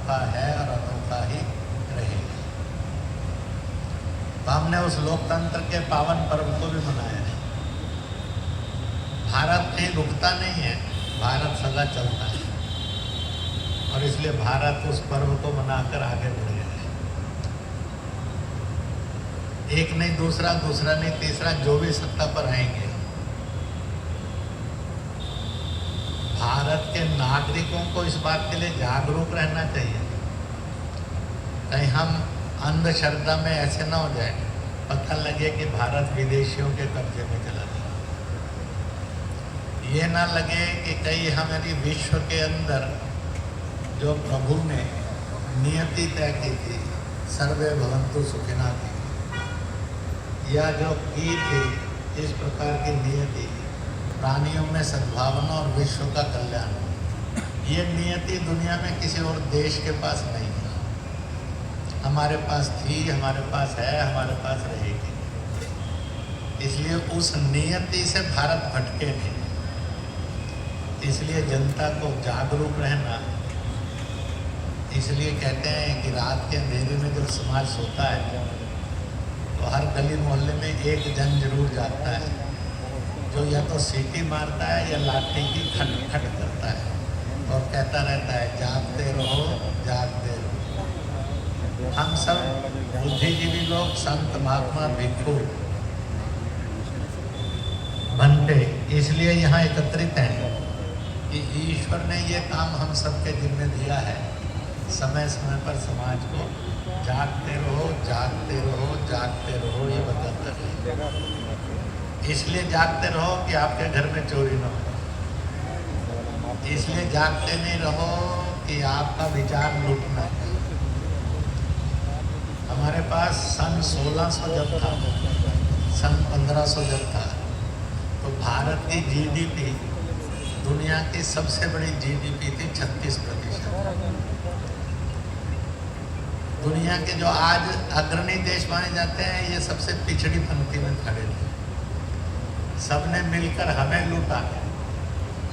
अनोखा है और अनोखा ही रहेगा। तो हमने उस लोकतंत्र के पावन पर्व को भी मनाया है। भारत कहीं रुकता नहीं है, भारत सदा चलता है, और इसलिए भारत उस पर्व को मनाकर आगे बढ़ गया है। एक नहीं दूसरा, दूसरा नहीं तीसरा, जो भी सत्ता पर आएंगे, भारत के नागरिकों को इस बात के लिए जागरूक रहना चाहिए, कहीं हम अंधश्रद्धा में ऐसे ना हो जाए, पता लगे कि भारत विदेशियों के कब्जे में चला गया। ये ना लगे कि कहीं हमारी विश्व के अंदर जो प्रभु ने नियति तय की थी, सर्वे भवन्तु सुखिनः की, या जो की थी इस प्रकार की नियति, प्राणियों में सद्भावना और विश्व का कल्याण, ये नियति दुनिया में किसी और देश के पास नहीं है। हमारे पास थी, हमारे पास है, हमारे पास रहेगी। इसलिए उस नियति से भारत भटके नहीं। इसलिए जनता को जागरूक रहना, इसलिए कहते हैं कि रात के अंधेरे में जब समाज सोता है तो हर गली मोहल्ले में एक जन जरूर जाता है, जो या तो सीटी मारता है या लाठी की खट खट करता है और कहता रहता है, जागते रहो, जागते रहो। हम सब बुद्धिजीवी लोग, संत महात्मा भिक्षु बनते इसलिए यहाँ एकत्रित हैं कि ईश्वर ने ये काम हम सबके जिम्मे दिया है, समय समय पर समाज को जागते रहो, जागते रहो, जागते रहो, ये बताता है। इसलिए जागते रहो कि आपके घर में चोरी न हो, इसलिए जागते नहीं रहो कि आपका विचार लूटना है। हमारे पास सन 1600 जब था, सन 1500 जब था, तो भारत की जीडीपी दुनिया की सबसे बड़ी जीडीपी थी, 36%। दुनिया के जो आज अग्रणी देश माने जाते हैं, ये सबसे पिछड़ी पंक्ति में खड़े थे। सबने मिलकर हमें लूटा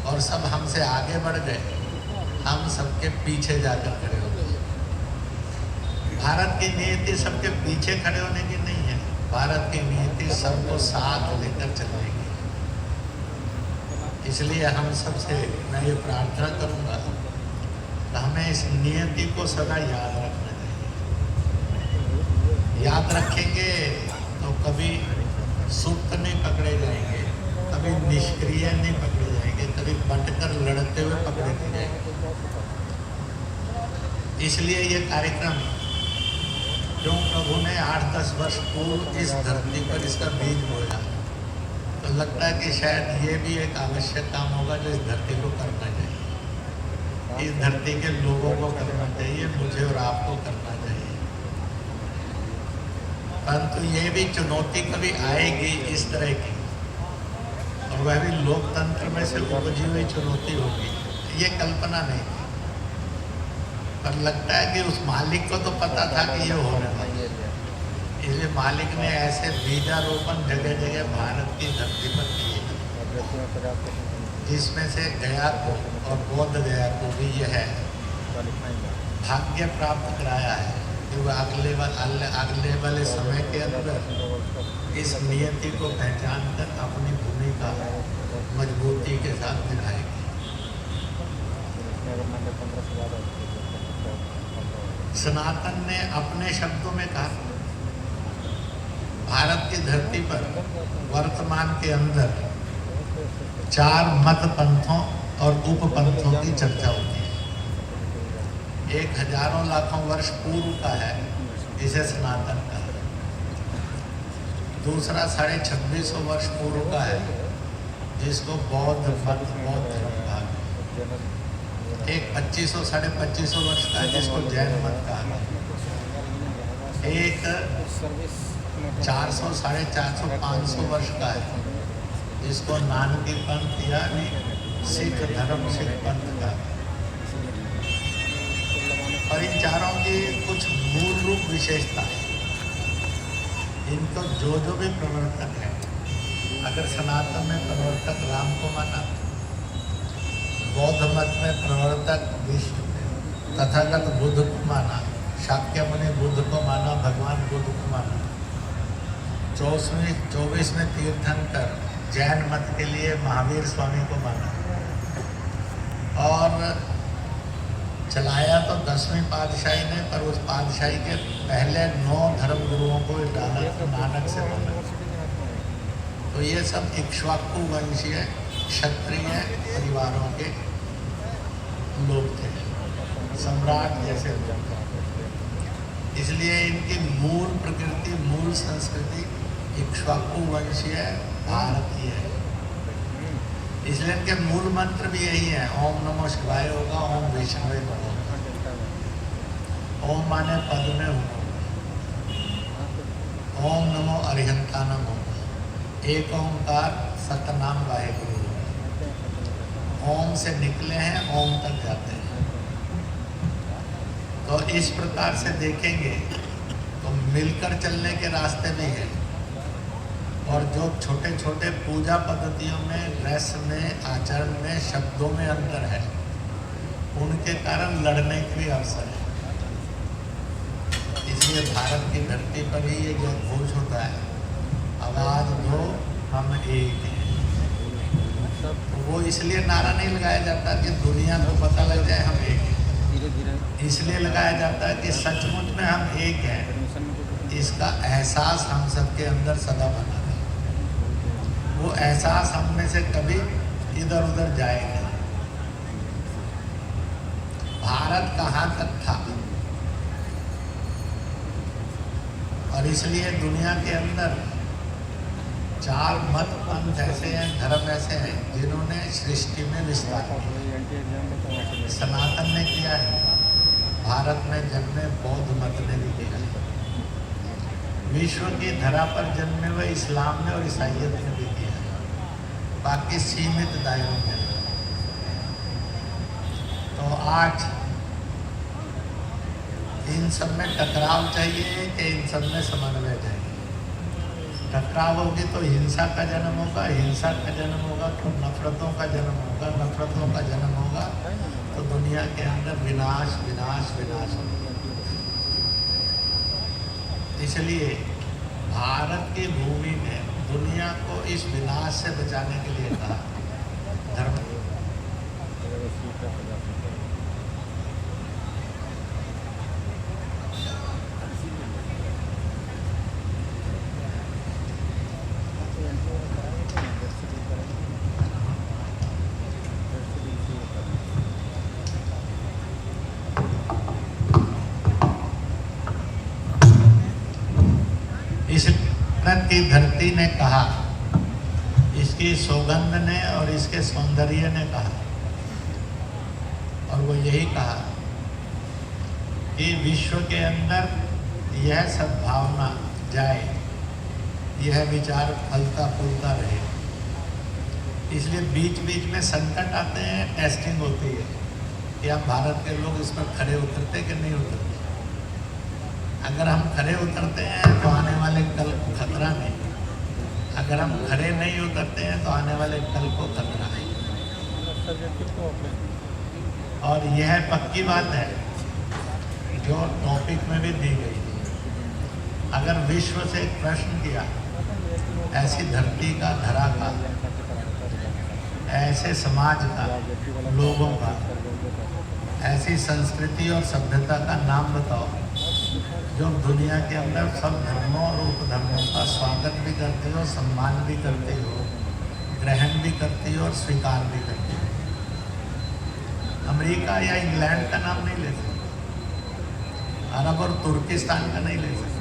और सब हमसे आगे बढ़ गए, हम सबके पीछे जाकर खड़े हो गए। भारत की नीति सबके पीछे खड़े होने की नहीं है, भारत की नीति सबको साथ लेकर चलने की। इसलिए हम सबसे मैं ये प्रार्थना करूंगा कि हमें इस नियति को सदा याद रखना चाहिए। याद रखेंगे तो कभी सुप्त नहीं पकड़े जाएंगे, कभी निष्क्रिय नहीं पकड़े जाएंगे, कभी बंटकर लड़ते हुए पकड़े नहीं जाएंगे। इसलिए ये कार्यक्रम जो प्रभु ने 8-10 वर्ष पूर्व इस धरती पर इसका बीज बोया, तो लगता है कि शायद ये भी एक आवश्यक काम होगा जो इस धरती को करना चाहिए, इस धरती के लोगों को करना चाहिए, मुझे और आपको करना चाहिए। परंतु ये भी चुनौती कभी आएगी इस तरह की, और वह भी लोकतंत्र में से उपजी हुई चुनौती होगी, ये कल्पना नहीं थी। पर लगता है कि उस मालिक को तो पता था कि ये होने वाला है, इसलिए मालिक ने ऐसे बीजारोपण जगह जगह भारत की धरती पर किए, जिसमें से गया को और बोध गया को भी यह भाग्य प्राप्त कराया है कि वह अगले वाले समय के अंदर इस नियति को पहचान कर अपनी भूमिका मजबूती के साथ निभाएगी। सनातन ने अपने शब्दों में कहा, भारत की धरती पर वर्तमान के अंदर 4 मत पंथों और उपपंथों की चर्चा होती है। एक हजारों लाखों वर्ष पूर्व का है, इसे सनातन का है। दूसरा 2650 वर्ष पूर्व का है, जिसको बौद्ध मत, बौद्ध धर्म कहा गया। एक 2500 साढ़े 2500 वर्ष का है, जिसको जैन मत कहा गया। एक 400 साढ़े 400 500 वर्ष का है, जिसको नानकी पंथ यानी सिख धर्म, सिख पंथ का। और इन चारों की कुछ मूल रूप विशेषता है। इनको जो भी प्रवर्तक है, अगर सनातन में प्रवर्तक राम को माना, बौद्ध मत में प्रवर्तक विष्णु है, तथागत बुद्ध को माना, शाक्य मुनि बुद्ध को माना, भगवान बुद्ध को माना। 24वें तीर्थंकर जैन मत के लिए महावीर स्वामी को माना। और चलाया तो 10वीं पातशाही ने, पर उस पातशाही के पहले 9 धर्म गुरुओं को डाला तो नानक से माना। तो ये सब इक्ष्वाकु वंशीय क्षत्रिय परिवारों के लोग थे, सम्राट जैसे लोग। इसलिए इनकी मूल प्रकृति, मूल संस्कृति इक्ष्वाकु वंशीय भारतीय है। इसलिए इनके मूल मंत्र भी यही है, ओम नमो शिवाय होगा, ओम विष्णुवे नमः होगा, ओम माने पद में होगा, ओम नमो अरिहंतानम होगा, एक ओंकार सतनाम वाहेगुरु। ओम से निकले हैं, ओम तक जाते हैं। तो इस प्रकार से देखेंगे तो मिलकर चलने के रास्ते भी हैं। और जो छोटे छोटे पूजा पद्धतियों में, ड्रेस में, आचरण में, शब्दों में अंतर है, उनके कारण लड़ने के भी अवसर है। इसलिए भारत की धरती पर ही ये जो घोष होता है, आवाज दो हम एक हैं। तो वो इसलिए नारा नहीं लगाया जाता कि दुनिया को पता लग जाए हम एक हैं, इसलिए लगाया जाता है कि सचमुच में हम एक हैं। इसका एहसास हम सबके अंदर सदा बना रहे। वो एहसास हम में से कभी इधर उधर जाए नहीं। भारत कहाँ तक था, और इसलिए दुनिया के अंदर 4 मत पंथ ऐसे हैं, धर्म ऐसे हैं जिन्होंने सृष्टि में विस्तार किया। सनातन ने किया है, भारत में जन्मे बौद्ध मत ने भी किया है, विश्व की धरा पर जन्मे हुए इस्लाम ने और ईसाइयत ने भी किया है, बाकी सीमित दायरों में। तो आज इन सब में टकराव चाहिए कि इन सब में समन्वय चाहिए। टकराव होगी तो हिंसा का जन्म होगा, हिंसा का जन्म होगा तो नफरतों का जन्म होगा, नफरतों का जन्म होगा तो दुनिया के अंदर विनाश विनाश विनाश होगा। इसलिए भारत की भूमि ने दुनिया को इस विनाश से बचाने के लिए कहा धर्म। इस भारत की धरती ने कहा, इसकी सौगंध ने और इसके सौंदर्य ने कहा, और वो यही कहा कि विश्व के अंदर यह सद्भावना जाए, यह विचार फलता फूलता रहे। इसलिए बीच बीच में संकट आते हैं, टेस्टिंग होती है कि हम भारत के लोग इस पर खड़े उतरते कि नहीं उतरते। अगर हम खड़े उतरते हैं तो आने वाले कल को खतरा नहीं, अगर हम खड़े नहीं उतरते हैं तो आने वाले कल को खतरा नहीं। और यह पक्की बात है जो टॉपिक में भी दी गई। अगर विश्व से एक प्रश्न किया, ऐसी धरती का, धरा का, ऐसे समाज का, लोगों का, ऐसी संस्कृति और सभ्यता का नाम बताओ जो दुनिया के अंदर सब धर्मों और उपधर्मों का स्वागत भी करते हो, सम्मान भी करते हो, ग्रहण भी करती हो और स्वीकार भी करती हो। अमेरिका या इंग्लैंड का नाम नहीं ले सकते, अरब और तुर्किस्तान का नहीं ले सकते,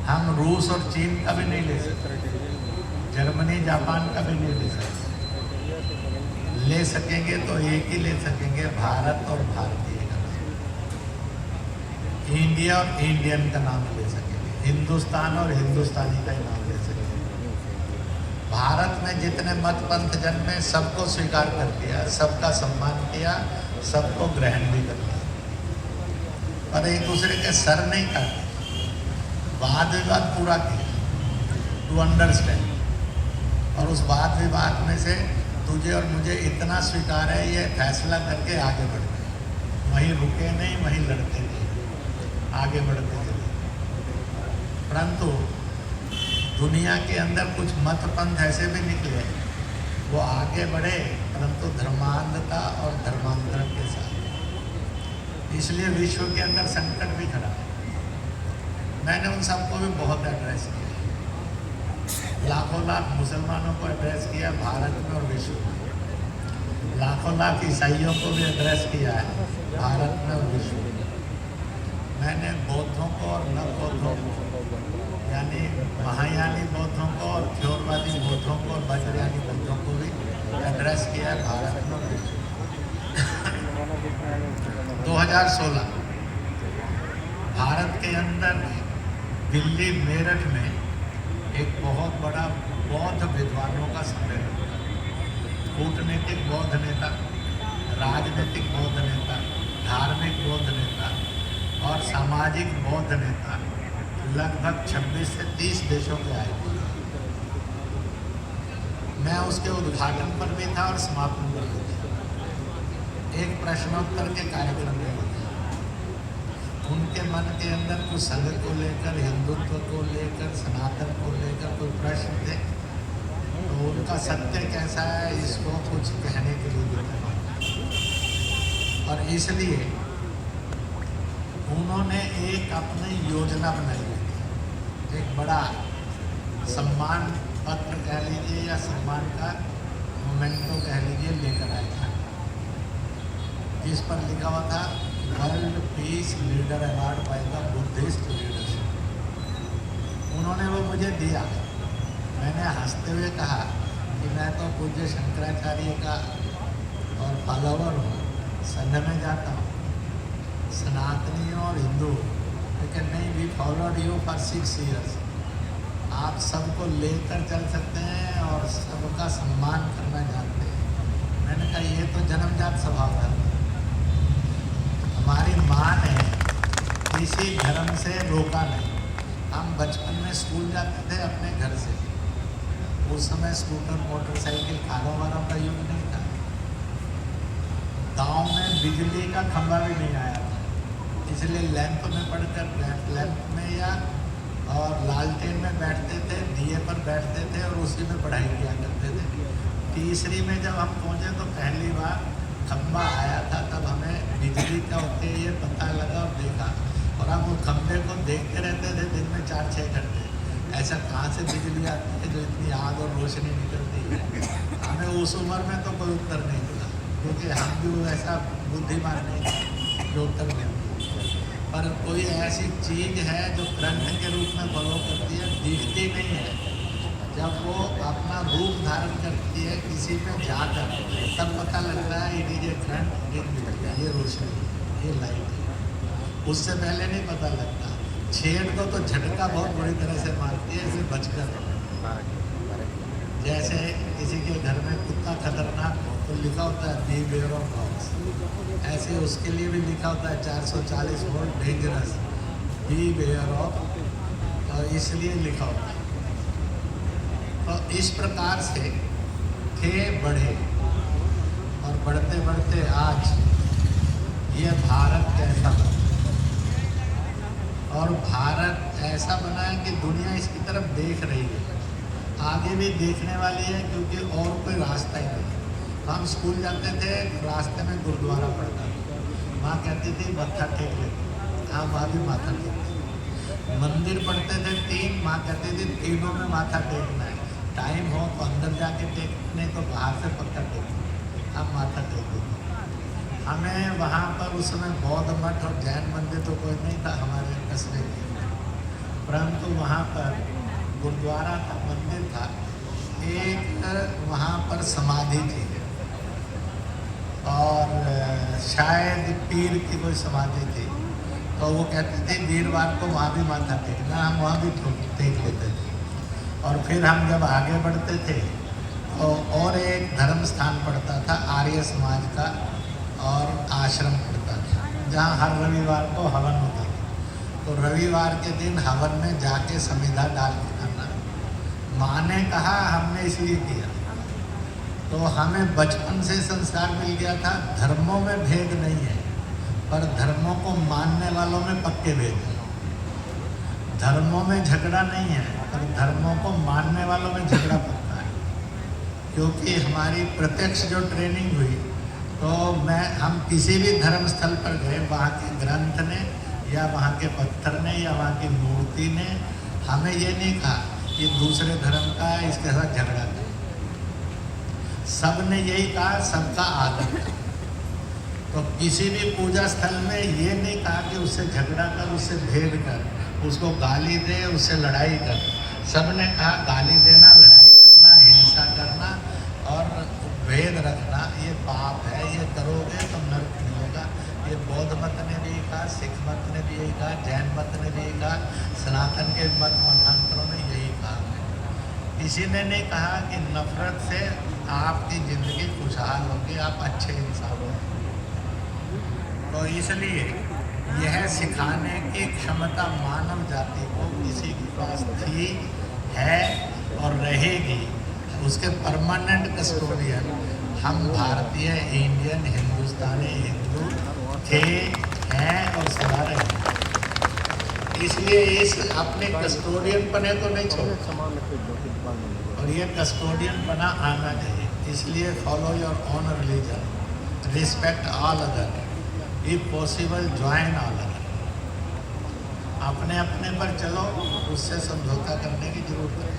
हम रूस और चीन का भी नहीं ले सकते, जर्मनी जापान का भी नहीं ले सकते। ले सकेंगे तो एक ही ले सकेंगे, भारत और भारतीय का। इंडिया और इंडियन का नाम ले सकेंगे, हिंदुस्तान और हिंदुस्तानी का ही नाम ले सकेंगे। भारत में जितने मत पंथ जन्मे सबको स्वीकार कर दिया, सबका सम्मान किया, सबको ग्रहण भी कर लिया, पर एक दूसरे के सर नहीं काटे, वाद विवाद पूरा किया टू अंडरस्टैंड। और उस वाद विवाद में से तुझे और मुझे इतना स्वीकार है, ये फैसला करके आगे बढ़ गए। वहीं रुके नहीं, वहीं लड़ते थे, आगे बढ़ते थे। परंतु दुनिया के अंदर कुछ मत पंथ ऐसे भी निकले, वो आगे बढ़े परंतु धर्मांधता और धर्मांतरण के साथ। इसलिए विश्व के अंदर संकट भी खड़ा। मैंने उन सबको भी बहुत एड्रेस किया, लाखों लाख मुसलमानों को एड्रेस किया भारत में और विश्व में, लाखों लाख ईसाइयों को भी एड्रेस किया है भारत में और विश्व में। मैंने बौद्धों को और न बौद्धों को, यानी महायानी बौद्धों को और थ्योरवादी बौद्धों को और वज्रयानी बौद्धों को भी एड्रेस किया है भारत में और विश्व में। 2016 भारत के अंदर दिल्ली मेरठ में एक बहुत बड़ा बौद्ध विद्वानों का सम्मेलन, कूटनीतिक बौद्ध नेता, राजनीतिक बौद्ध नेता, धार्मिक बौद्ध नेता और सामाजिक बौद्ध नेता लगभग 26 से 30 देशों के आए थे। मैं उसके उद्घाटन पर भी था और समापन पर भी था। एक प्रश्नोत्तर के कार्यक्रम में होते, उनके मन के अंदर कुछ संघ को लेकर, हिंदुत्व को लेकर, सनातन को लेकर कोई प्रश्न थे, तो उनका सत्य कैसा है इसको कुछ कहने के लिए भी था। और इसलिए उन्होंने एक अपनी योजना बनाई, एक बड़ा सम्मान पत्र कह लीजिए या सम्मान का मोमेंटो कह लीजिए लेकर आए था, जिस पर लिखा हुआ था world peace leader award by the Buddhist leadership. उन्होंने वो मुझे दिया। मैंने हंसते हुए कहा कि मैं तो पूज्य शंकराचार्य का और फॉलोवर हूँ, संघ में जाता हूँ, सनातनियों और हिंदू, लेकिन नहीं, we followed you for 6 years। आप सबको लेकर चल सकते हैं और सबका सम्मान करना जानते हैं। मैंने कहा ये तो जन्मजात स्वभाव है। हमारी माँ ने किसी धर्म से रोका नहीं। हम बचपन में स्कूल जाते थे अपने घर से, उस समय स्कूटर, मोटरसाइकिल, कारों वारों का युग नहीं था। गांव में बिजली का खंभा भी नहीं आया था, इसलिए लैंप में पढ़कर लैंप में या और लालटेन में बैठते थे, दिए पर बैठते थे और उसी में पढ़ाई किया करते थे। तीसरी में जब हम पहुँचे तो पहली बार खंभा आया था, तब हमें बिजली का होते ये पता लगा और देखा, और हम वो खंभे को देखते रहते थे दिन में 4-6 घंटे। ऐसा कहाँ से बिजली आती है जो इतनी आग और रोशनी निकलती है? हमें उस उम्र में तो कोई उत्तर नहीं मिला, क्योंकि हम भी ऐसा बुद्धिमान नहीं थे जो उत्तर मिलती। पर कोई ऐसी चीज़ है जो करंट के रूप में फॉलो करती है, दिखती नहीं है। जब वो अपना रूप धारण करती है किसी में जाकर, तब पता लगता है इट इज ए करंट, ये रोशनी, ये लाइट है। उससे पहले नहीं पता लगता। छेड़ को तो झटका बहुत बुरी तरह से मारती है, इसे बचकर। जैसे किसी के घर में कुत्ता खतरनाक हो तो लिखा होता है beware of dogs, ऐसे उसके लिए भी लिखा होता है 440 वोल्ट डेंजरस, beware of, और इसलिए लिखा होता है। तो इस प्रकार से थे बढ़े, और बढ़ते बढ़ते आज ये भारत कैसा बना, और भारत ऐसा बना है कि दुनिया इसकी तरफ देख रही है, आगे भी देखने वाली है, क्योंकि और कोई रास्ता ही नहीं। हम स्कूल जाते थे, रास्ते में गुरुद्वारा पड़ता था, माँ कहती थी मत्था टेक लेते, हाँ माँ भी माथा टेकती। मंदिर पढ़ते थे 3, माँ कहती थी तीनों में माथा टेकना है, टाइम हो तो अंदर जाके टेक, नहीं तो बाहर से पत्थर टेक। हम माथा टेक देते। हमें वहाँ पर उस समय बौद्ध मठ और जैन मंदिर तो कोई नहीं था हमारे कस्बे में, परंतु वहाँ पर गुरुद्वारा का मंदिर था, एक वहाँ पर समाधि थी, और शायद पीर की कोई समाधि थी। तो वो कहते थे वीरवार को वहाँ भी माथा टेकना, हम वहाँ भी टेक लेते थे। और फिर हम जब आगे बढ़ते थे तो और एक धर्म स्थान पड़ता था आर्य समाज का, और आश्रम पड़ता था, जहाँ हर रविवार को हवन होता था। तो रविवार के दिन हवन में जाके समिधा डाल के खाना। माँ ने कहा, हमने इसलिए किया। तो हमें बचपन से संस्कार मिल गया था धर्मों में भेद नहीं है, पर धर्मों को मानने वालों में पक्के भेद हैं। धर्मों में झगड़ा नहीं है, पर धर्मों को मानने वालों में झगड़ा पक्का है। क्योंकि हमारी प्रत्यक्ष जो ट्रेनिंग हुई, तो हम किसी भी धर्म स्थल पर गए, वहाँ के ग्रंथ ने या वहाँ के पत्थर ने या वहाँ की मूर्ति ने हमें ये नहीं कहा कि दूसरे धर्म का इसके साथ झगड़ा कर। सब ने यही कहा सबका आदर कर। तो किसी भी पूजा स्थल में ये नहीं कहा कि उससे झगड़ा कर, उससे भेद कर, उसको गाली दे, उससे लड़ाई कर। सब ने कहा गाली देना, लड़ाई करना, हिंसा करना और भेद रखना ये पाप है, ये करोगे तो नरक मिलेगा। ये बौद्ध मत ने भी कहा, सिख मत ने भी यही कहा, जैन मत ने भी यही कहा, सनातन के मतांतरों ने यही कहा। किसी ने नहीं कहा कि नफरत से आपकी ज़िंदगी खुशहाल होगी, आप अच्छे इंसान हो। तो इसलिए यह सिखाने की क्षमता मानव जाति को किसी के पास थी, है और रहेगी। उसके परमानेंट कस्टोडियन हम भारतीय, इंडियन, हिंदुस्तानी, हिंदू थे, हैं और सदा रहेंगे। इसलिए इस अपने कस्टोडियन पने को नहीं छोड़ो और ये कस्टोडियन बना आना चाहिए। इसलिए follow your own religion, respect all other, if possible join all other. अपने अपने पर चलो, उससे समझौता करने की जरूरत है,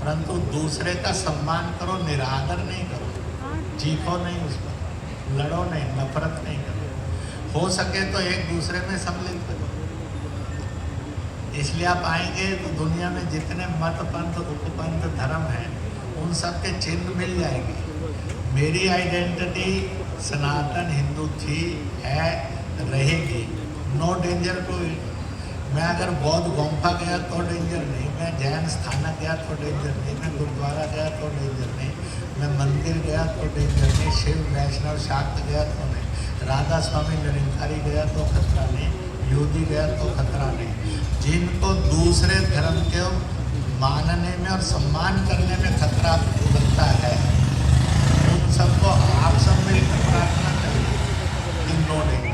परंतु दूसरे का सम्मान करो, निरादर नहीं करो, चीखो नहीं उस पर, लड़ो नहीं, नफरत नहीं करो। हो सके तो एक दूसरे में सम्मिलित करो। इसलिए आप आएंगे तो दुनिया में जितने मत, पंथ, उपपंथ, धर्म हैं, उन सब के चिन्ह मिल जाएंगे। मेरी आइडेंटिटी सनातन हिंदू थी, है, रहेगी। No danger to it. मैं अगर बौद्ध गुम्फा गया तो डेंजर नहीं, मैं जैन स्थानक गया तो डेंजर नहीं, मैं गुरुद्वारा गया तो डेंजर नहीं, मैं मंदिर गया तो डेंजर नहीं, शिव, वैष्णव, शाक्त गया तो नहीं, राधा स्वामी निरंकारी गया तो खतरा नहीं, योगी गया तो खतरा नहीं। जिनको दूसरे धर्म के मानने में और सम्मान करने में खतरा उगलता है, उन सबको आप सब मिलकर प्रार्थना करिए कि नो डेंजर।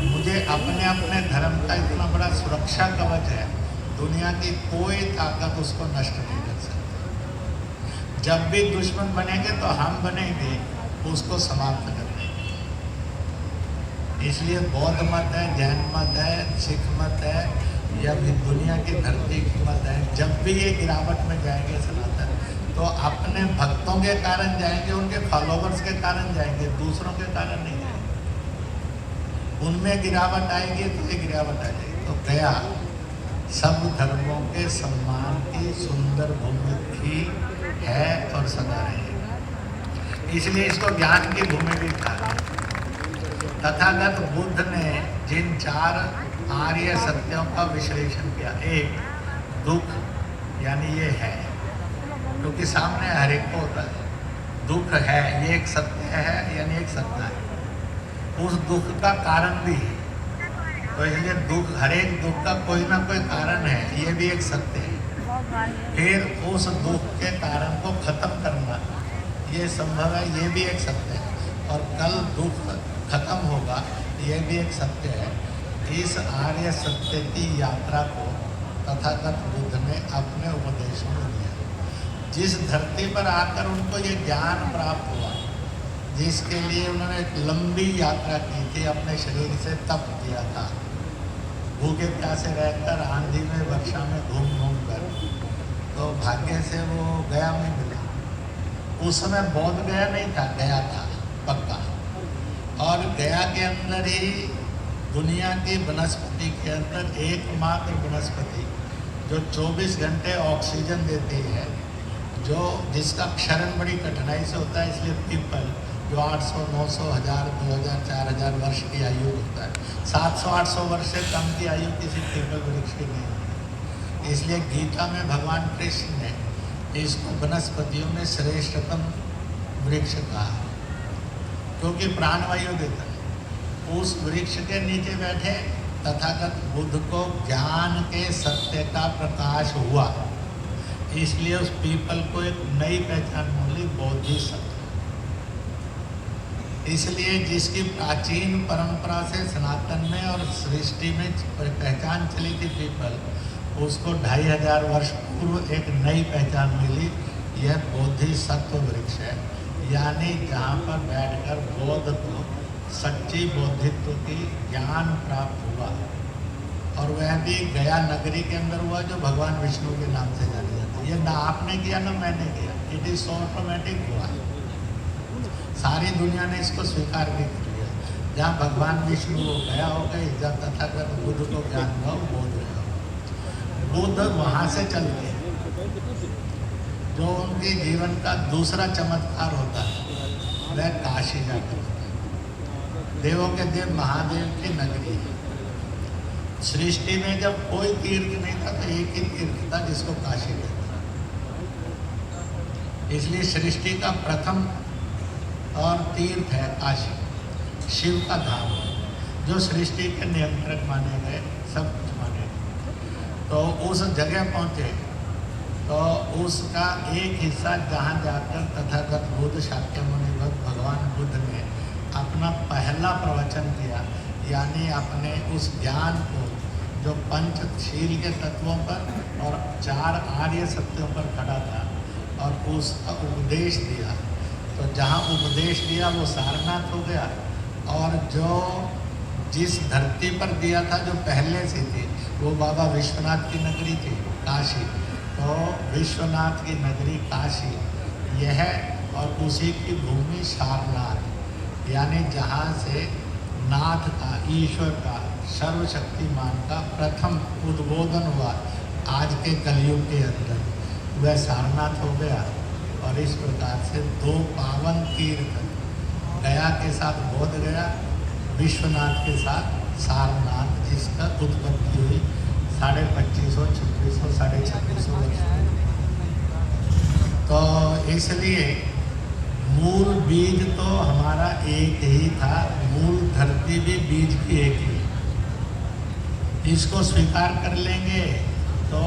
मुझे अपने अपने धर्म का इतना बड़ा सुरक्षा कवच है, दुनिया की कोई ताकत उसको नष्ट नहीं कर सकती। जब भी दुश्मन बनेंगे तो हम बनेंगे उसको समाप्त कर देंगे। इसलिए बौद्ध मत है, जैन मत है, सिख मत है या भी दुनिया की धरती की मत है, जब भी ये गिरावट में जाएंगे सनातन, तो अपने भक्तों के कारण जाएंगे, उनके फॉलोवर्स के कारण जाएंगे, दूसरों के कारण नहीं जाएंगे। उनमें गिरावट आएगी तो ये गिरावट आ जाएगी। तो गया सब धर्मों के सम्मान की सुंदर भूमि थी, है और सदा रहेगी। इसलिए इसको ज्ञान की भूमि भी कहा। तथागत बुद्ध ने जिन 4 आर्य सत्यों का विश्लेषण किया, एक दुख, यानी ये है, क्योंकि सामने हर एक को होता है, दुख है, ये एक सत्य है, यानी एक सत्ता है। उस दुख का कारण भी है, तो इसलिए दुख, हर एक दुख का कोई ना कोई कारण है, ये भी एक सत्य है। फिर उस दुख के कारण को खत्म करना ये संभव है, ये भी एक सत्य है। और कल दुख खत्म होगा, ये भी एक सत्य है। इस आर्य सत्य की यात्रा को तथागत बुद्ध ने अपने उपदेशों में दिया। जिस धरती पर आकर उनको ये ज्ञान प्राप्त हुआ, जिसके लिए उन्होंने एक लंबी यात्रा की थी, अपने शरीर से तप किया था, भूखे प्यासे रहकर, आंधी में, वर्षा में घूम घूम कर, तो भाग्य से वो गया में मिला। उस समय बौद्ध गया नहीं था, गया था पक्का। और गया के अंदर ही दुनिया की वनस्पति के अंदर एकमात्र वनस्पति जो 24 घंटे ऑक्सीजन देती है, जो जिसका क्षरण बड़ी कठिनाई से होता है, इसलिए पीपल जो 800, 900, 1000, 2000, 4000 वर्ष की आयु होता है, 700, 800 वर्ष से कम की आयु किसी पीपल वृक्ष की नहीं होती। इसलिए गीता में भगवान कृष्ण ने इसको वनस्पतियों में श्रेष्ठतम वृक्ष कहा, क्योंकि प्राणवायु देता है। उस वृक्ष के नीचे बैठे तथागत बुद्ध को ज्ञान के सत्य का प्रकाश हुआ, इसलिए उस पीपल को एक नई पहचान मिली, बौद्धि सत्य। इसलिए जिसकी प्राचीन परंपरा से सनातन में और सृष्टि में पहचान चली थी पीपल, उसको 2500 वर्ष पूर्व एक नई पहचान मिली। यह बोधिसत्व वृक्ष है, यानी जहाँ पर बैठकर बोध को सच्ची बोधित्व की ज्ञान प्राप्त हुआ, और वह भी गया नगरी के अंदर हुआ, जो भगवान विष्णु के नाम से जानी जाती है। ये ना आपने किया ना मैंने किया, इट इज ऑटोमेटिक हुआ। सारी दुनिया ने इसको स्वीकार भी कर लिया। जहाँ भगवान विष्णु वो गया हो गए, जब तथागत बुद्ध को ज्ञान हुआ बोध गया। बुद्ध वहाँ से चल गए, जो उनके जीवन का दूसरा चमत्कार होता है वह काशी जाकर होता है। देवों के देव महादेव की नगरी है। सृष्टि में जब कोई तीर्थ नहीं था तो एक ही तीर्थ था जिसको काशी कहते हैं। इसलिए सृष्टि का प्रथम और तीर्थ है काशी, शिव का धाम, जो सृष्टि के नियंत्रक माने गए, सब कुछ माने गए। तो उस जगह पहुँचे तो उसका एक हिस्सा जहाँ जाकर तथागत बुद्ध शाक्यमुनि भगवान बुद्ध ने अपना पहला प्रवचन किया, यानी अपने उस ज्ञान को जो पंचशील के तत्वों पर और 4 आर्य सत्यों पर खड़ा था, और उसका उपदेश दिया। तो जहाँ उपदेश दिया वो सारनाथ हो गया, और जो जिस धरती पर दिया था जो पहले से थी वो बाबा विश्वनाथ की नगरी थी काशी। तो विश्वनाथ की नगरी काशी यह, और उसी की भूमि सारनाथ, यानी जहाँ से नाथ का, ईश्वर का, सर्वशक्तिमान का प्रथम उद्बोधन हुआ आज के कलयुग के अंदर, वह सारनाथ हो गया। और इस प्रकार से 2 पावन तीर्थ, गया के साथ बोध गया, विश्वनाथ के साथ सारनाथ, जिसका उत्पत्ति हुई 2550, 2600, 2650 वर्ष। तो इसलिए मूल बीज तो हमारा एक ही था, मूल धरती भी बीज की एक ही। इसको स्वीकार कर लेंगे तो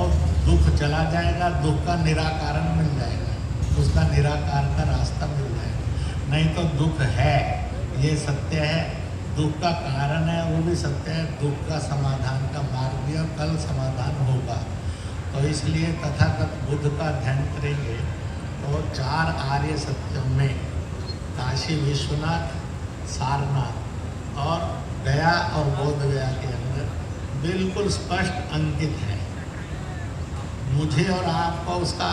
दुख चला जाएगा, दुख का निराकरण मिल जाएगा, उसका निराकार का रास्ता मिल जाएगा। नहीं तो दुख है, ये सत्य है, दुख का कारण है वो भी सत्य है, दुख का समाधान का मार्ग भी और कल समाधान होगा। तो इसलिए तथागत बुद्ध का ध्यान करेंगे तो 4 आर्य सत्यों में काशी विश्वनाथ, सारनाथ और गया और बोध गया के अंदर बिल्कुल स्पष्ट अंकित है। मुझे और आपको उसका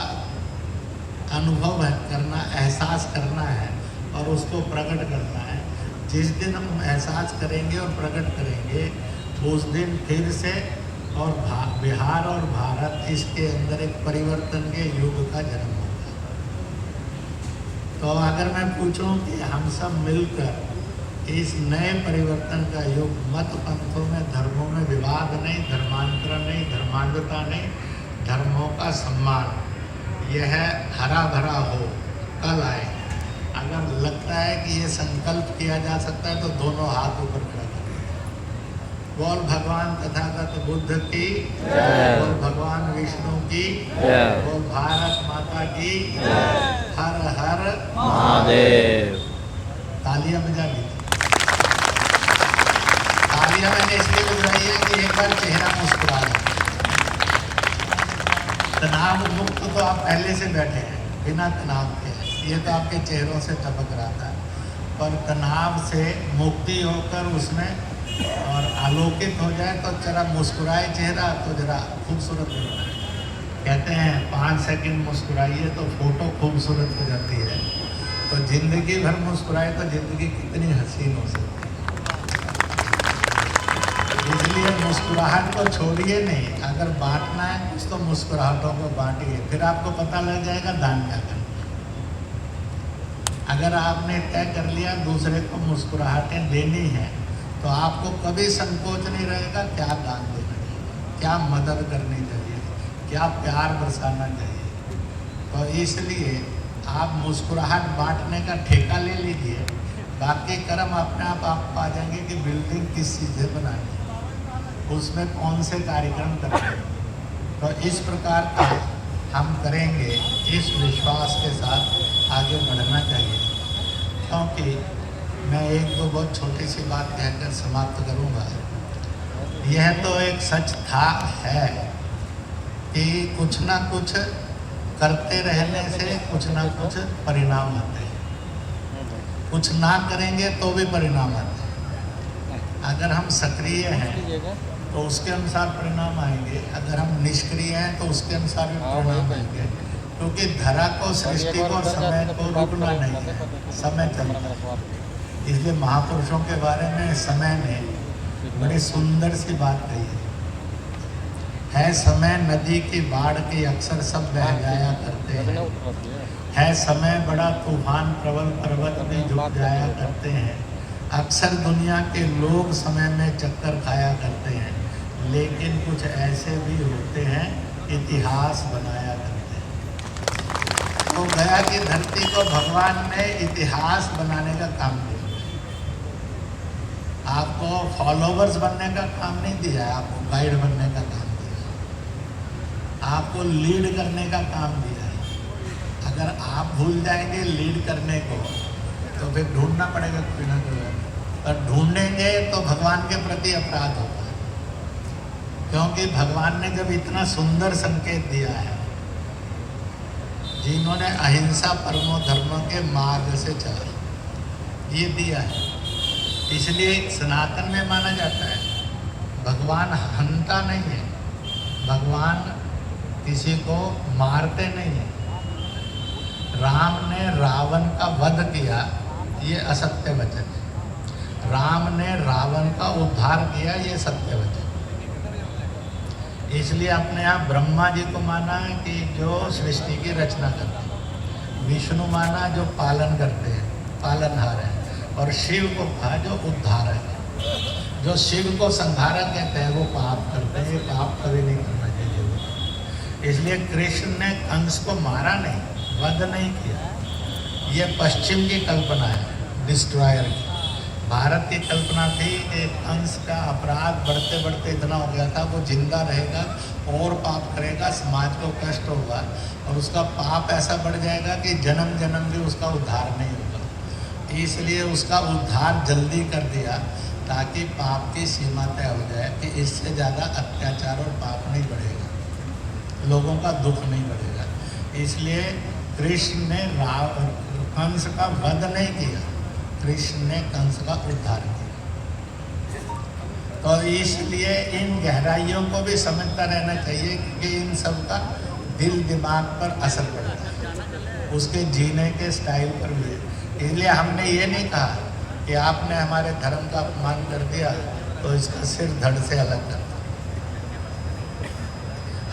अनुभव करना, एहसास करना है और उसको प्रकट करना है। जिस दिन हम एहसास करेंगे और प्रकट करेंगे, उस दिन फिर से और बिहार और भारत, इसके अंदर एक परिवर्तन के युग का जन्म होगा। तो अगर मैं पूछूं कि हम सब मिलकर इस नए परिवर्तन का युग, मत पंथों में, धर्मों में विवाद नहीं, धर्मांतरण नहीं, धर्मांधता नहीं, धर्मों का सम्मान, यह हरा भरा हो, कल आए। अगर लगता है कि ये संकल्प किया जा सकता है तो दोनों हाथ ऊपर खड़ा करें। बोल भगवान तथागत बुद्ध की, बोल भगवान विष्णु की, बोल भारत माता की, हर हर महादेव। तालियां बजा ली। तालियां मैंने इसलिए बजाई है कि एक बार चेहरा मुस्कुरा दो। तनाव मुक्त तो आप पहले से बैठे हैं, बिना तनाव के, ये तो आपके चेहरों से टपक रहा था, पर तनाव से मुक्ति होकर उसमें और आलोकित हो जाए तो जरा मुस्कुराए चेहरा तो जरा खूबसूरत लगता है। कहते हैं 5 सेकंड मुस्कुराइए तो फोटो खूबसूरत हो जाती है। तो जिंदगी भर मुस्कुराए तो जिंदगी कितनी हसीन हो सकती है। इसलिए मुस्कुराहट को छोड़िए नहीं, अगर बांटना है कुछ तो मुस्कुराहटों को बांटिए, फिर आपको पता लग जाएगा दान क्या करना। अगर आपने तय कर लिया दूसरे को मुस्कुराहटें देनी है तो आपको कभी संकोच नहीं रहेगा क्या दान देना चाहिए, क्या मदद करनी चाहिए, क्या प्यार बरसाना चाहिए। तो इसलिए आप मुस्कुराहट बांटने का ठेका ले लीजिए, बाकी कर्म अपने आप आपको आ जाएंगे कि बिल्डिंग किस चीज़ से बनानी है, उसमें कौन से कार्यक्रम करेंगे। तो इस प्रकार का हम करेंगे, इस विश्वास के साथ आगे बढ़ना चाहिए। क्योंकि मैं एक दो बहुत छोटी सी बात कहकर समाप्त करूंगा। यह तो एक सच था है कि कुछ ना कुछ करते रहने से कुछ ना कुछ परिणाम आते हैं, कुछ ना करेंगे तो भी परिणाम आते हैं। अगर हम सक्रिय हैं तो उसके अनुसार परिणाम आएंगे, अगर हम निष्क्रिय हैं तो उसके अनुसार भी परिणाम आएंगे, क्योंकि धरा को, सृष्टि को, समय को रुकना नहीं है, समय चलता है। इसलिए महापुरुषों के बारे में समय ने बड़ी सुंदर सी बात कही है समय नदी की बाढ़ के अक्सर सब बह जाया करते हैं, है समय बड़ा तूफान प्रबल पर्वत भी झुक जाया करते हैं, अक्सर दुनिया के लोग समय में चक्कर खाया करते हैं, लेकिन कुछ ऐसे भी होते हैं इतिहास बनाया करते हैं। तो गया की धरती को भगवान ने इतिहास बनाने का काम किया। आपको फॉलोवर्स बनने का काम नहीं दिया है, आपको गाइड बनने का काम दिया है, आपको लीड करने का काम दिया है। अगर आप भूल जाएंगे लीड करने को तो फिर ढूंढना पड़ेगा कोई ना कोई, और ढूंढेंगे तो भगवान के प्रति अपराध होगा, क्योंकि भगवान ने जब इतना सुंदर संकेत दिया है, जिन्होंने अहिंसा परमो धर्म के मार्ग से चला, ये दिया है। इसलिए सनातन में माना जाता है भगवान हंता नहीं है, भगवान किसी को मारते नहीं है। राम ने रावण का वध किया, ये असत्य वचन है। राम ने रावण का उद्धार किया, ये सत्य वचन। इसलिए अपने यहाँ ब्रह्मा जी को माना है कि जो सृष्टि की रचना करते हैं, विष्णु माना जो पालन करते हैं, पालनहार है, और शिव को कहा जो उद्धारक है। जो शिव को संहारक कहते हैं वो पाप करते हैं, पाप कभी नहीं करना चाहिए। इसलिए कृष्ण ने कंस को मारा नहीं, वध नहीं किया। ये पश्चिम की कल्पना है, डिस्ट्रॉयर की। भारत की कल्पना थी कि कंस का अपराध बढ़ते बढ़ते इतना हो गया था, वो जिंदा रहेगा और पाप करेगा, समाज को कष्ट होगा, और उसका पाप ऐसा बढ़ जाएगा कि जन्म जन्म भी उसका उद्धार नहीं होगा। इसलिए उसका उद्धार जल्दी कर दिया ताकि पाप की सीमा तय हो जाए कि इससे ज़्यादा अत्याचार और पाप नहीं बढ़ेगा, लोगों का दुख नहीं बढ़ेगा। इसलिए कृष्ण ने कंस का वध नहीं किया, कृष्ण ने कंस का उद्धार किया। तो इसलिए इन गहराइयों को भी समझता रहना चाहिए, क्योंकि इन सब का दिल दिमाग पर असर पड़ता है, उसके जीने के स्टाइल पर भी। इसलिए हमने ये नहीं कहा कि आपने हमारे धर्म का अपमान कर दिया तो इसका सिर धड़ से अलग कर दिया।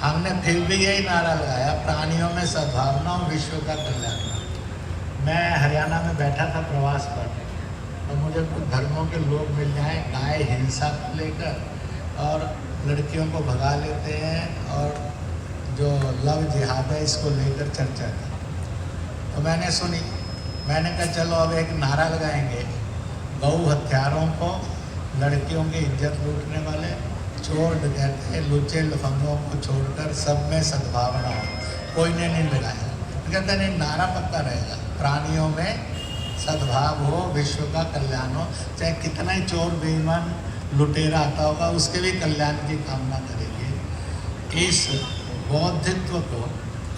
हमने फिर भी यही नारा लगाया, प्राणियों में सद्भावना और विश्व का कल्याण। मैं हरियाणा में बैठा था प्रवास पर, तो मुझे कुछ धर्मों के लोग मिल जाएं, गाय हिंसा को लेकर और लड़कियों को भगा लेते हैं, और जो लव जिहाद है इसको लेकर चर्चा की। तो मैंने सुनी, मैंने कहा चलो अब एक नारा लगाएंगे, गौ हत्यारों को, लड़कियों की इज्जत लूटने वाले, चोर डकैते लुच्चे लफंगों को छोड़कर सब में सद्भावना हो। कोई ने नहीं लगाया, तो कहते नहीं नारा पक्का रहेगा, प्राणियों में सद्भाव हो, विश्व का कल्याण हो। चाहे कितना ही चोर बेईमान लुटेरा आता होगा, उसके भी कल्याण की कामना करेंगे। इस बौद्धित्व को,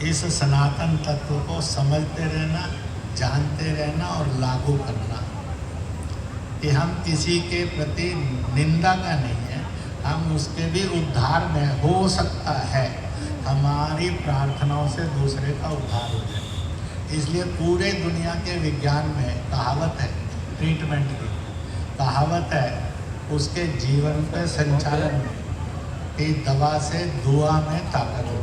इस सनातन तत्व को समझते रहना, जानते रहना और लागू करना कि हम किसी के प्रति निंदा का नहीं है, हम उसके भी उद्धार में हो सकता है, हमारी प्रार्थनाओं से दूसरे का उद्धार हो जाए। इसलिए पूरे दुनिया के विज्ञान में कहावत है, ट्रीटमेंट की कहावत है, उसके जीवन के संचालन में कि दवा से दुआ में ताकत हो।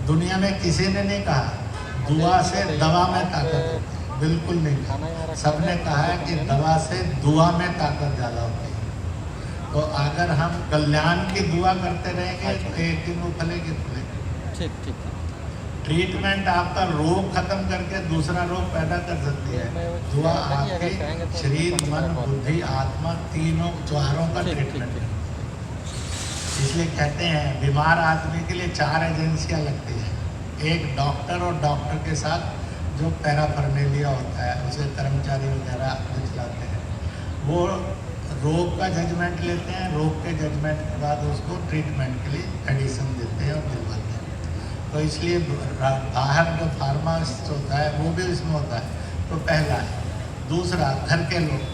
दुनिया में किसी ने नहीं कहा दुआ से दवा में ताकत होती है, बिल्कुल नहीं कहा। सबने कहा है कि दवा से दुआ में ताकत ज़्यादा होती है। तो अगर हम कल्याण की दुआ करते रहेंगे तो एक दिन वो फलेगी। ठीक ठीक। ट्रीटमेंट आपका रोग खत्म करके दूसरा रोग पैदा कर सकती है। दुआ आपके शरीर, मन, बुद्धि, आत्मा तीनों चारों का ट्रीटमेंट है। इसलिए कहते हैं बीमार आदमी के लिए 4 एजेंसियां लगती हैं। एक डॉक्टर और डॉक्टर के साथ जो पैराफर्नेलिया होता है उसे कर्मचारी वगैरह दिखलाते हैं, वो रोग का जजमेंट लेते हैं, रोग के जजमेंट के बाद उसको ट्रीटमेंट के लिए मेडिसिन देते हैं और दिलवाते हैं। तो इसलिए बाहर जो फार्मासिस्ट होता है वो भी इसमें होता है। तो पहला है। दूसरा, घर के लोग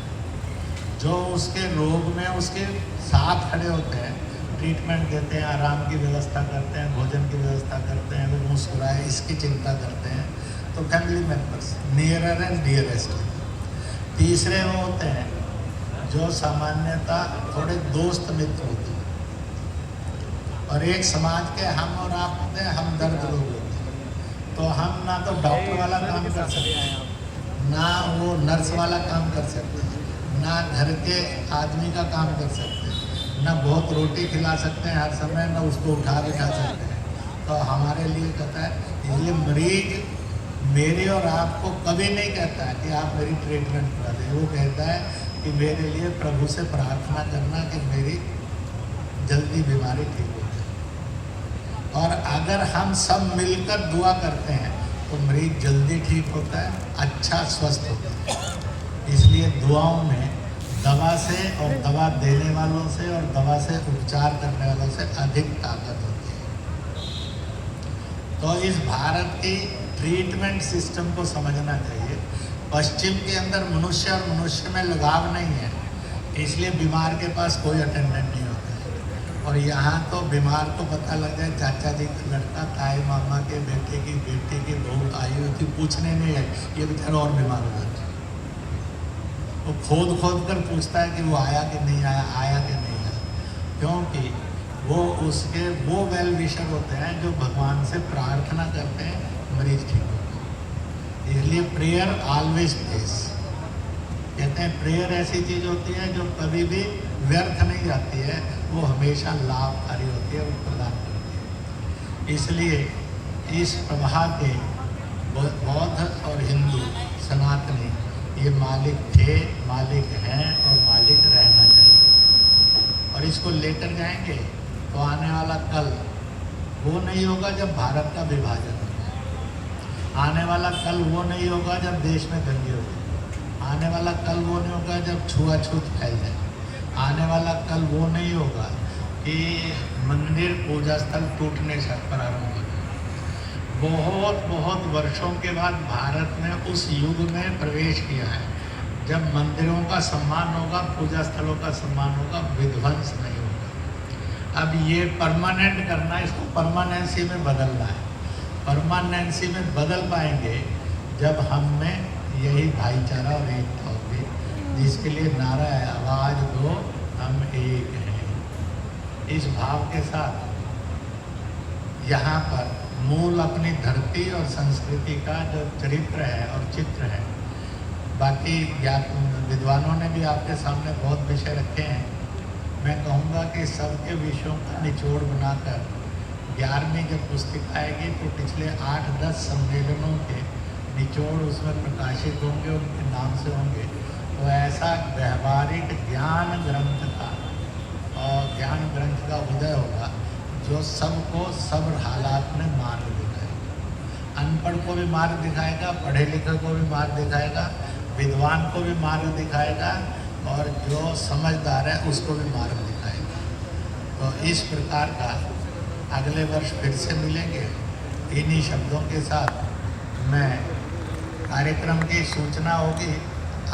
जो उसके रोग में उसके साथ खड़े होते हैं, ट्रीटमेंट देते हैं, आराम की व्यवस्था करते हैं, भोजन की व्यवस्था करते हैं, वो मुस्कुराए इसकी चिंता करते हैं। तो family members, nearer and dearest. तीसरे वो होते हैं जो सामान्यतः थोड़े दोस्त मित्र होते हैं, और एक समाज के हम और आप होते हैं हमदर्द लोग होते हैं। तो हम ना तो डॉक्टर वाला काम कर सकते हैं, ना वो नर्स वाला काम कर सकते हैं, ना घर के आदमी का काम कर सकते हैं, ना बहुत रोटी खिला सकते हैं हर समय, ना उसको उठा बिठा सकते हैं। तो हमारे लिए कहता है, इसलिए मरीज मेरे और आपको कभी नहीं कहता है कि आप मेरी ट्रीटमेंट करा दें। वो कहता है कि मेरे लिए प्रभु से प्रार्थना करना कि मेरी जल्दी बीमारी ठीक हो जाए। और अगर हम सब मिलकर दुआ करते हैं तो मरीज जल्दी ठीक होता है, अच्छा स्वस्थ होता है। इसलिए दुआओं में दवा से और दवा देने वालों से और दवा से उपचार करने वालों से अधिक ताकत होती है। तो इस भारत की ट्रीटमेंट सिस्टम को समझना चाहिए। पश्चिम के अंदर मनुष्य और मनुष्य में लगाव नहीं है, इसलिए बीमार के पास कोई अटेंडेंट नहीं होता है। और यहाँ तो बीमार को पता लग जाए, चाचा जी का लड़का, ताई मामा के बेटे की बेटी की बहू आई हुई थी, पूछने नहीं है, ये बेचारा और बीमार हो जाता है। वो खोद कर पूछता है कि वो आया कि नहीं आया, आया कि नहीं आया, क्योंकि वो उसके वो वेल विशर होते हैं जो भगवान से प्रार्थना करते हैं, मरीज ठीक होता है। इसलिए प्रेयर ऑलवेज पेस। कहते हैं प्रेयर ऐसी चीज़ होती है जो कभी भी व्यर्थ नहीं जाती है, वो हमेशा लाभकारी होती है, वो प्रदान करती है। इसलिए इस प्रभा के बौद्ध और हिंदू सनातनी ये मालिक थे, मालिक हैं और मालिक रहना चाहिए। और इसको लेकर जाएंगे तो आने वाला कल वो नहीं होगा जब भारत का विभाजन होगा, आने वाला कल वो नहीं होगा जब देश में दंगे होंगे, आने वाला कल वो नहीं होगा जब छुआछूत फैल जाए, आने वाला कल वो नहीं होगा कि मंदिर पूजा स्थल टूटने से प्रारंभ हो। बहुत बहुत वर्षों के बाद भारत ने उस युग में प्रवेश किया है जब मंदिरों का सम्मान होगा, पूजा स्थलों का सम्मान होगा, विध्वंस नहीं होगा। अब ये परमानेंट करना है, इसको परमानेंसी में बदलना है। परमानेंसी में बदल पाएंगे जब हम में यही भाईचारा और एकता होगी, जिसके लिए नारा है, आवाज दो हम एक हैं। इस भाव के साथ यहाँ पर मूल अपनी धरती और संस्कृति का जो चरित्र है और चित्र है, बाकी विद्वानों ने भी आपके सामने बहुत विषय रखे हैं। मैं कहूँगा कि सबके विषयों का निचोड़ बनाकर 11वीं जब पुस्तक आएगी तो पिछले 8-10 सम्मेलनों के निचोड़ उसमें प्रकाशित होंगे, उनके नाम से होंगे। तो ऐसा व्यवहारिक ज्ञान ग्रंथ का और ज्ञान ग्रंथ का उदय होगा जो सबको सब हालात में मार्ग दिखाएगा। अनपढ़ को भी मार्ग दिखाएगा, पढ़े लिखे को भी मार्ग दिखाएगा, विद्वान को भी मार्ग दिखाएगा, और जो समझदार है उसको भी मार्ग दिखाएगा। तो इस प्रकार का अगले वर्ष फिर से मिलेंगे। इन्हीं शब्दों के साथ मैं कार्यक्रम की सूचना होगी।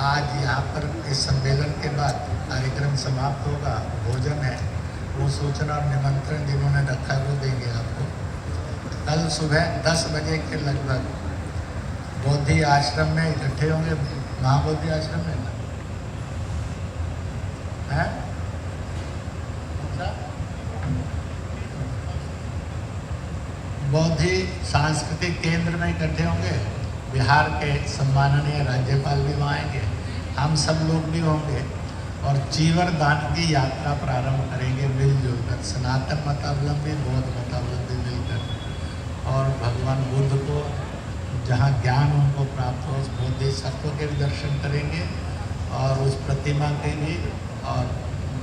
आज यहाँ पर इस सम्मेलन के बाद कार्यक्रम समाप्त होगा, भोजन है, वो सूचना और निमंत्रण जिन्होंने रखा है वो देंगे आपको। कल सुबह 10 बजे के लगभग बोधि आश्रम में इकट्ठे होंगे, महाबोधि आश्रम में ना है, बोधि सांस्कृतिक केंद्र में इकट्ठे होंगे। बिहार के सम्माननीय राज्यपाल भी वहाँ आएंगे, हम सब लोग भी होंगे, और चीवर दान की यात्रा प्रारंभ करेंगे मिलजुल कर, सनातन मतावलंबी, बौद्ध मतावलंबी मिलकर। और भगवान बुद्ध को जहाँ ज्ञान उनको प्राप्त हो उस बोधिसत्व के भी दर्शन करेंगे और उस प्रतिमा के भी और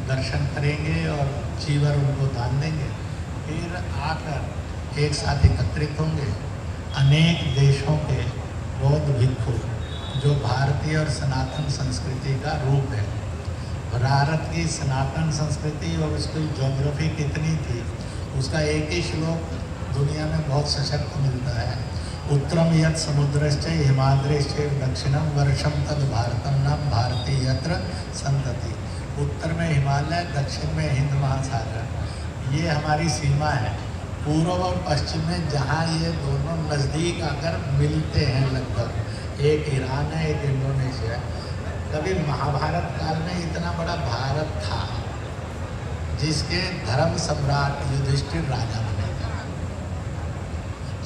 दर्शन करेंगे और चीवर उनको दान देंगे। फिर आकर एक साथ एकत्रित होंगे। अनेक देशों के बौद्ध भिक्षु जो भारतीय और सनातन संस्कृति का रूप है। भारत की सनातन संस्कृति और उसकी ज्योग्राफी कितनी थी उसका एक ही श्लोक दुनिया में बहुत सशक्त मिलता है। उत्तरम यत् समुद्रश्च हिमाद्रेश्च दक्षिणम वर्षम तद भारतम नाम भारतीय यत्र संतति। उत्तर में हिमालय, दक्षिण में हिंद महासागर, ये हमारी सीमा है। पूर्व और पश्चिम में जहाँ ये दोनों नज़दीक आकर मिलते हैं, लगभग एक ईरान है, एक इंडोनेशिया है। कभी महाभारत काल में इतना बड़ा भारत था जिसके धर्म सम्राट युधिष्ठिर राजा बने थे।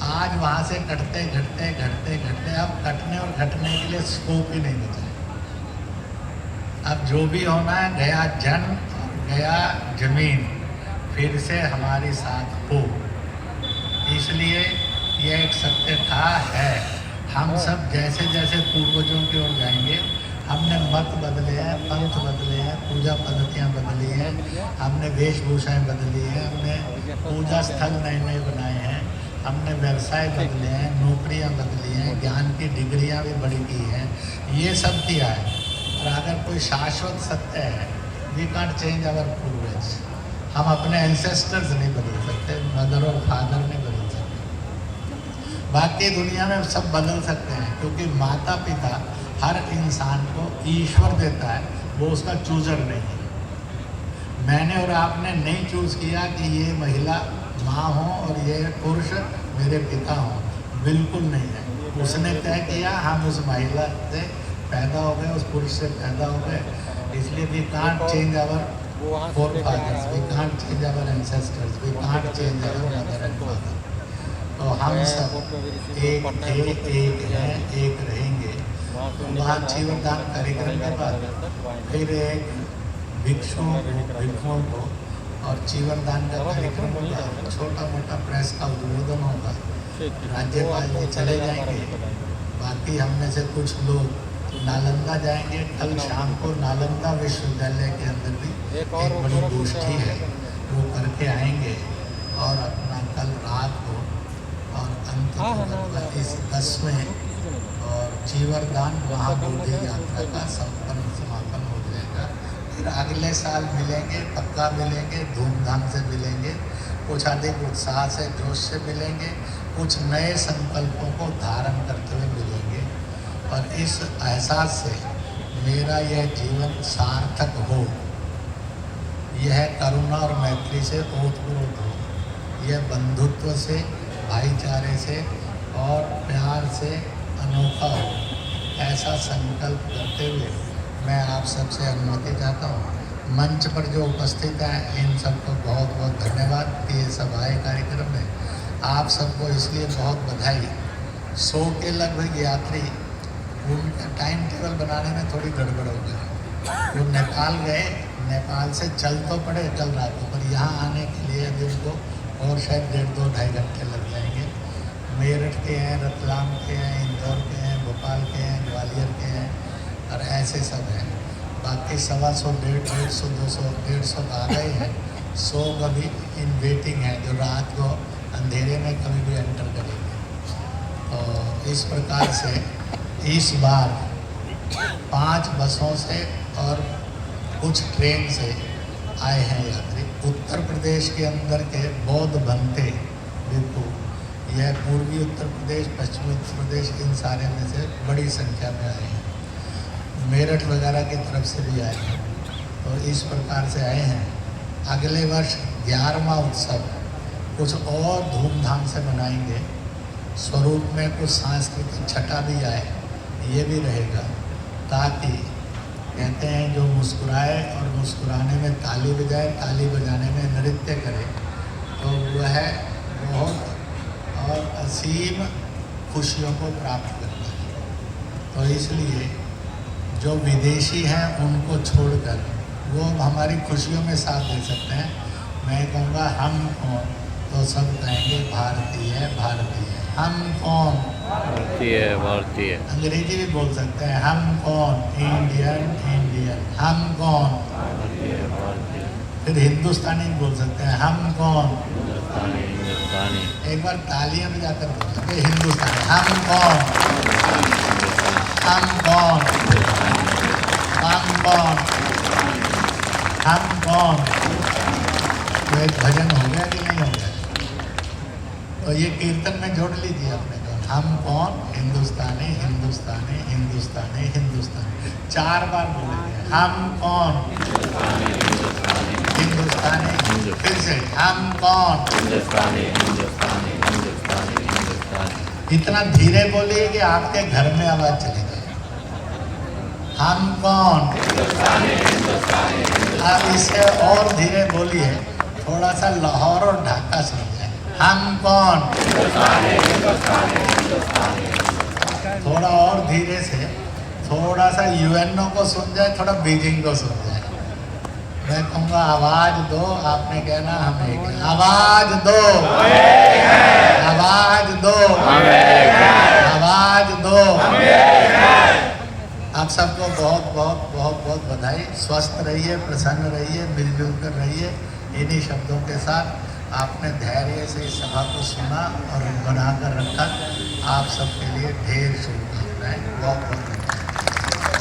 आज वहाँ से घटते घटते घटते घटते अब कटने और घटने के लिए स्कोप ही नहीं बचा। अब जो भी होना है, गया जन्म, गया जमीन, फिर से हमारी साथ हो। इसलिए यह एक सत्य था है। हम सब जैसे जैसे पूर्वजों की ओर जाएंगे, हमने मत बदले हैं, पंथ बदले हैं, पूजा पद्धतियाँ बदली हैं, हमने वेशभूषाएँ बदली हैं, हमने पूजा स्थल नए नए बनाए हैं, हमने व्यवसाय बदले हैं, नौकरियाँ बदली हैं, ज्ञान की डिग्रियाँ भी बड़ी की हैं, ये सब किया है। और अगर कोई शाश्वत सत्य है, वी कांट चेंज आवर पूर्वज। हम अपने एंसेस्टर्स नहीं बदल सकते, मदर और फादर नहीं बदल सकते। बाकी दुनिया में सब बदल सकते हैं, क्योंकि माता पिता हर इंसान को ईश्वर देता है, वो उसका चूजर नहीं है। मैंने और आपने नहीं चूज किया कि ये महिला माँ हो और ये पुरुष मेरे पिता हो, बिल्कुल नहीं है। उसने तय किया, हम उस महिला से पैदा हो गए, उस पुरुष से पैदा हो गए। इसलिए we can't change our forefathers, we can't change our ancestors, we can't change our mother and father. तो हम सब एक थे, एक हैं, एक रहेंगे। तो वहाँ जीवनदान कार्यक्रम के बाद फिर एक भिक्षुओं को और जीवनदान का कार्यक्रम होगा, छोटा मोटा प्रेस का उद्बोधन होगा, राज्यपाल जी चले जाएंगे, बाकी हम में से कुछ लोग नालंदा जाएंगे। कल शाम को नालंदा विश्वविद्यालय के अंदर भी एक बड़ी गोष्ठी है, वो करके आएंगे। और अपना कल रात को और अंत इस 10वें और जीवनदान महाबोधि यात्रा का समापन हो जाएगा। फिर अगले साल मिलेंगे, पक्का मिलेंगे, धूमधाम से मिलेंगे, कुछ अधिक उत्साह से, जोश से मिलेंगे, कुछ नए संकल्पों को धारण करते हुए मिलेंगे। और इस एहसास से मेरा यह जीवन सार्थक हो, यह करुणा और मैत्री से ओतप्रोत हो, यह बंधुत्व से, भाईचारे से और प्यार से अनोखा हो, ऐसा संकल्प करते हुए मैं आप सबसे अनुमति चाहता हूँ। मंच पर जो उपस्थित हैं इन सबको बहुत बहुत धन्यवाद कि ये सब आए कार्यक्रम में। आप सबको इसलिए बहुत बधाई। 100 के लगभग यात्री, उनका टाइम टेबल बनाने में थोड़ी गड़बड़ हो गई। वो नेपाल गए, नेपाल से चल तो पड़े कल रात को, पर यहाँ आने के लिए अभी उनको और शायद 1.5-2 घंटे लग जाएंगे। मेरठ के हैं, रतलाम के हैं, इंदौर के हैं, भोपाल के हैं, ग्वालियर के हैं और ऐसे सब हैं। बाकी 125, 150, 200, 150 आ गए हैं। 100 कभी इन वेटिंग है जो रात को अंधेरे में कभी भी एंटर करेंगे। तो इस प्रकार से इस बार 5 बसों से और कुछ ट्रेन से आए हैं यात्री। उत्तर प्रदेश के अंदर के बौद्ध बनते भिक्षु, यह पूर्वी उत्तर प्रदेश, पश्चिमी उत्तर प्रदेश, इन सारे में से बड़ी संख्या में आए हैं। मेरठ वगैरह की तरफ से भी आए हैं। तो इस प्रकार से आए हैं। अगले वर्ष 11वां उत्सव कुछ और धूमधाम से मनाएंगे। स्वरूप में कुछ सांस्कृतिक छटा भी आए, ये भी रहेगा, ताकि कहते हैं जो मुस्कुराए और मुस्कुराने में ताली बजाए, ताली बजाने में नृत्य करे, तो वह बहुत और असीम खुशियों को प्राप्त करता है। तो इसलिए जो विदेशी हैं उनको छोड़कर वो हमारी खुशियों में साथ दे सकते हैं। मैं कहूँगा हम कौन, तो सब कहेंगे भारतीय भारतीय। हम कौन? भारतीय भारतीय। अंग्रेजी भी बोल सकते हैं, हम कौन? Indian Indian. हम कौन? भारतीय भारतीय। फिर हिंदुस्तानी बोल सकते हैं, हम कौन। हिंदुस्तानी हिंदुस्तानी एक बार तालियां बजाकर बोल सकते हैं, हिंदुस्तानी। हम कौन, हम कौन, हम कौन, हम कौन। तो एक भजन हो गया कि नहीं हो गया? तो ये कीर्तन में जोड़ लीजिए अपने को, हम कौन, हिंदुस्तानी हिंदुस्तानी हिंदुस्तानी हिंदुस्तानी। 4 बार बोलेंगे, हम कौन हिंदुस्तानी। फिर से, हम कौन। हिंदुस्तानी हिंदुस्तानी हिंदुस्तानी हिंदुस्तानी। इतना धीरे बोलिए कि आपके घर में आवाज चली जाए। हम कौन। अब इसे और धीरे बोलिए, थोड़ा सा लाहौर और ढाका सुन जाए। हम कौन। थोड़ा और धीरे से, थोड़ा सा यूएनओ को सुन जाए, थोड़ा बीजिंग को सुन जाए। मैं कहूँगा आवाज दो, आपने कहना हम एक हैं। आवाज दो, आवाज दो, आवाज दो। आप सबको बहुत बहुत बहुत बहुत बधाई। स्वस्थ रहिए, प्रसन्न रहिए, मिलजुल कर रहिए। इन्हीं शब्दों के साथ आपने धैर्य से इस सभा को सुना और बनाकर रखा। आप सबके लिए ढेर शुभकामनाएं। बहुत बहुत